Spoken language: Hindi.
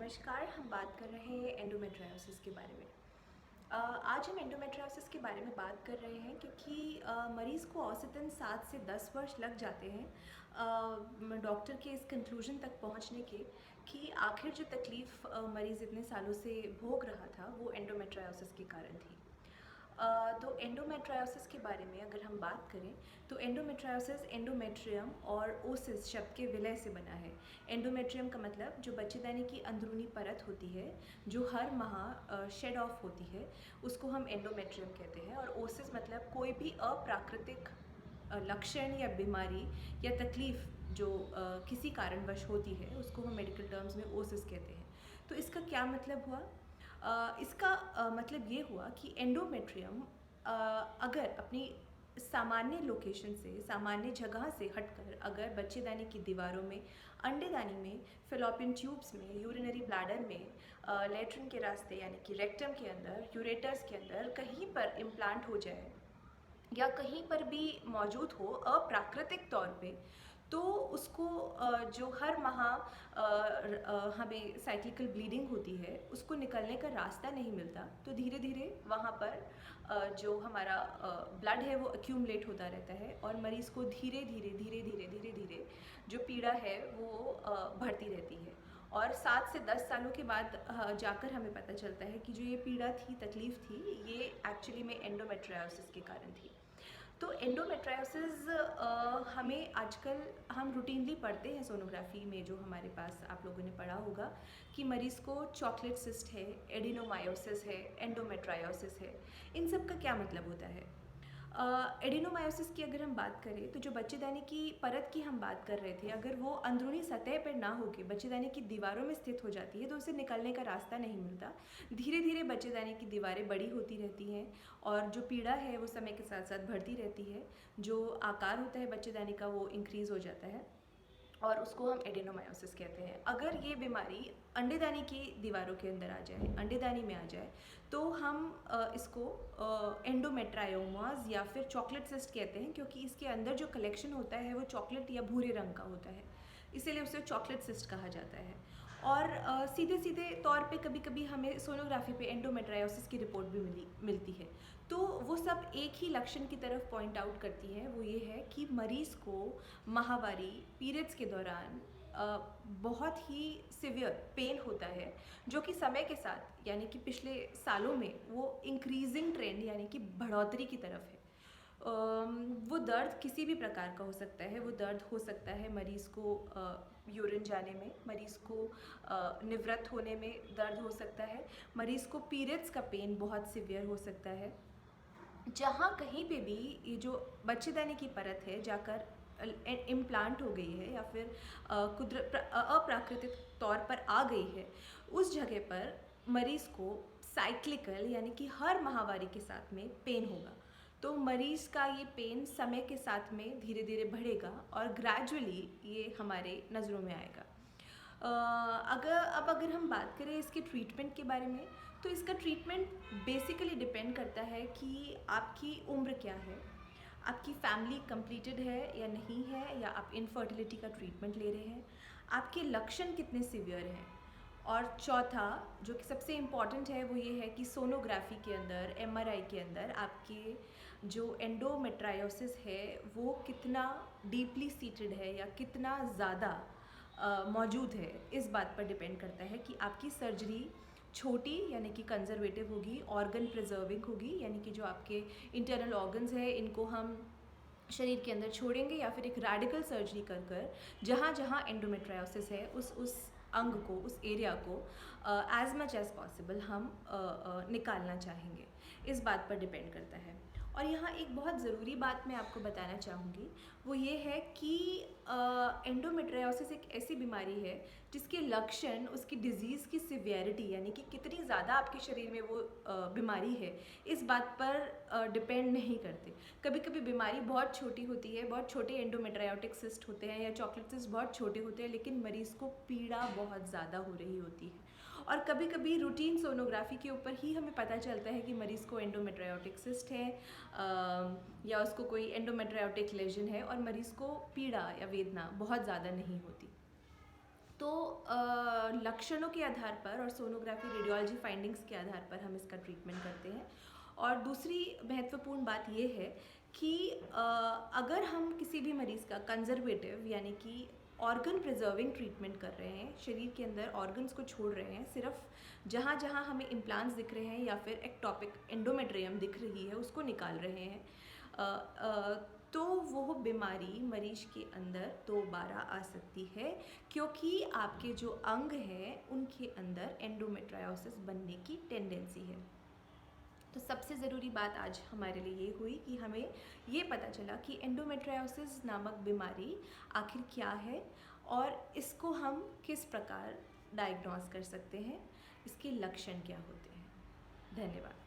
नमस्कार। हम बात कर रहे हैं एंडोमेट्रियोसिस के बारे में। आज हम एंडोमेट्रियोसिस के बारे में बात कर रहे हैं क्योंकि मरीज़ को औसतन 7 से 10 वर्ष लग जाते हैं डॉक्टर के इस कंक्लूजन तक पहुंचने के कि आखिर जो तकलीफ़ मरीज़ इतने सालों से भोग रहा था वो एंडोमेट्रियोसिस के कारण थी। तो एंडोमेट्रियोसिस के बारे में अगर हम बात करें तो एंडोमेट्रियोसिस एंडोमेट्रियम और ओसिस शब्द के विलय से बना है। एंडोमेट्रियम का मतलब जो बच्चेदानी की अंदरूनी परत होती है जो हर माह शेड ऑफ होती है उसको हम एंडोमेट्रियम कहते हैं। और ओसिस मतलब कोई भी अप्राकृतिक लक्षण या बीमारी या तकलीफ़ जो किसी कारणवश होती है उसको हम मेडिकल टर्म्स में ओसिस कहते हैं। तो इसका क्या मतलब हुआ? इसका मतलब ये हुआ कि एंडोमेट्रियम अगर अपनी सामान्य लोकेशन से सामान्य जगह से हटकर अगर बच्चेदानी की दीवारों में, अंडेदानी में, फेलोपियन ट्यूब्स में, यूरिनरी ब्लैडर में, लेट्रिन के रास्ते यानी कि रेक्टम के अंदर, यूरेटर्स के अंदर कहीं पर इम्प्लांट हो जाए या कहीं पर भी मौजूद हो अप्राकृतिक तौर पे, तो उसको जो हर माह हमें साइक्लिकल ब्लीडिंग होती है उसको निकलने का रास्ता नहीं मिलता, तो धीरे धीरे वहाँ पर जो हमारा ब्लड है वो एक्यूमुलेट होता रहता है और मरीज़ को धीरे धीरे धीरे धीरे धीरे धीरे जो पीड़ा है वो बढ़ती रहती है। और 7 से 10 सालों के बाद जाकर हमें पता चलता है कि जो ये पीड़ा थी, तकलीफ़ थी, ये एक्चुअली में एंडोमेट्रियोसिस के कारण थी। तो एंडोमेट्रियोसिस हमें आजकल हम रूटीनली पढ़ते हैं सोनोग्राफी में, जो हमारे पास आप लोगों ने पढ़ा होगा कि मरीज़ को चॉकलेट सिस्ट है, एडिनोमायोसिस है, एंडोमेट्रियोसिस है। इन सब का क्या मतलब होता है? एडिनोमायोसिस की अगर हम बात करें तो जो बच्चेदानी की परत की हम बात कर रहे थे, अगर वो अंदरूनी सतह पर ना होकर बच्चेदानी की दीवारों में स्थित हो जाती है तो उसे निकलने का रास्ता नहीं मिलता। धीरे धीरे बच्चेदानी की दीवारें बड़ी होती रहती हैं और जो पीड़ा है वो समय के साथ साथ बढ़ती रहती है। जो आकार होता है बच्चेदानी का वो इंक्रीज़ हो जाता है और उसको हम एडिनोमायोसिस कहते हैं। अगर ये बीमारी अंडेदानी की दीवारों के अंदर आ जाए, अंडेदानी में आ जाए, तो हम इसको एंडोमेट्रायोमास या फिर चॉकलेट सिस्ट कहते हैं, क्योंकि इसके अंदर जो कलेक्शन होता है वो चॉकलेट या भूरे रंग का होता है, इसीलिए उसे चॉकलेट सिस्ट कहा जाता है। और सीधे सीधे तौर पे कभी कभी हमें सोनोग्राफी पे एंडोमेट्रायोसिस की रिपोर्ट भी मिलती है। तो वो सब एक ही लक्षण की तरफ पॉइंट आउट करती है, वो ये है कि मरीज़ को माहवारी पीरियड्स के दौरान बहुत ही सिवियर पेन होता है, जो कि समय के साथ यानी कि पिछले सालों में वो इंक्रीजिंग ट्रेंड यानी कि बढ़ोतरी की तरफ है। वो दर्द किसी भी प्रकार का हो सकता है। वो दर्द हो सकता है मरीज़ को यूरिन जाने में, मरीज़ को निवृत्त होने में दर्द हो सकता है, मरीज़ को पीरियड्स का पेन बहुत सिवियर हो सकता है। जहाँ कहीं पे भी ये जो बच्चेदानी की परत है जाकर इम्प्लांट हो गई है या फिर अप्राकृतिक तौर पर आ गई है, उस जगह पर मरीज़ को साइक्लिकल यानी कि हर माहवारी के साथ में पेन होगा। तो मरीज़ का ये पेन समय के साथ में धीरे धीरे बढ़ेगा और ग्रेजुअली ये हमारे नज़रों में आएगा। अगर हम बात करें इसके ट्रीटमेंट के बारे में, तो इसका ट्रीटमेंट बेसिकली डिपेंड करता है कि आपकी उम्र क्या है, आपकी फैमिली कंप्लीटेड है या नहीं है, या आप इनफर्टिलिटी का ट्रीटमेंट ले रहे हैं, आपके लक्षण कितने सिवियर हैं, और चौथा जो कि सबसे इम्पॉर्टेंट है वो ये है कि सोनोग्राफी के अंदर, एमआरआई के अंदर आपके जो एंडोमेट्रायोसिस है वो कितना डीपली सीटेड है या कितना ज़्यादा मौजूद है। इस बात पर डिपेंड करता है कि आपकी सर्जरी छोटी यानी कि कंजर्वेटिव होगी, ऑर्गन प्रिजर्विंग होगी, यानी कि जो आपके इंटरनल ऑर्गन्स हैं इनको हम शरीर के अंदर छोड़ेंगे, या फिर एक रेडिकल सर्जरी कर कर जहाँ जहाँ एंडोमेट्रायोसिस है उस अंग को, उस एरिया को एज मच एज़ पॉसिबल हम निकालना चाहेंगे। इस बात पर डिपेंड करता है। और यहाँ एक बहुत ज़रूरी बात मैं आपको बताना चाहूँगी, वो ये है कि एंडोमेट्रियोसिस एक ऐसी बीमारी है जिसके लक्षण उसकी डिज़ीज़ की सिवियरिटी यानी कि कितनी ज़्यादा आपके शरीर में वो बीमारी है, इस बात पर डिपेंड नहीं करते। कभी कभी बीमारी बहुत छोटी होती है, बहुत छोटे एंडोमेट्रायोटिक सिस्ट होते हैं या चॉकलेट सिस्ट बहुत छोटे होते हैं, लेकिन मरीज़ को पीड़ा बहुत ज़्यादा हो रही होती है। और कभी कभी रूटीन सोनोग्राफी के ऊपर ही हमें पता चलता है कि मरीज़ को एंडोमेट्रायोटिक सिस्ट है या उसको कोई एंडोमेट्रायोटिक लेजन है, और मरीज़ को पीड़ा या वेदना बहुत ज़्यादा नहीं होती। तो लक्षणों के आधार पर और सोनोग्राफी रेडियोलॉजी फाइंडिंग्स के आधार पर हम इसका ट्रीटमेंट करते हैं। और दूसरी महत्वपूर्ण बात ये है कि अगर हम किसी भी मरीज़ का कंजर्वेटिव यानी कि ऑर्गन प्रिजर्विंग ट्रीटमेंट कर रहे हैं, शरीर के अंदर ऑर्गन्स को छोड़ रहे हैं, सिर्फ जहाँ जहाँ हमें इम्प्लांट्स दिख रहे हैं या फिर एक्टोपिक एंडोमेट्रियम दिख रही है उसको निकाल रहे हैं, तो वो बीमारी मरीज के अंदर दोबारा आ सकती है, क्योंकि आपके जो अंग हैं उनके अंदर एंडोमेट्रायोसिस बनने की टेंडेंसी है। तो सबसे ज़रूरी बात आज हमारे लिए ये हुई कि हमें ये पता चला कि एंडोमेट्रायोसिस नामक बीमारी आखिर क्या है और इसको हम किस प्रकार डायग्नोज कर सकते हैं, इसके लक्षण क्या होते हैं। धन्यवाद।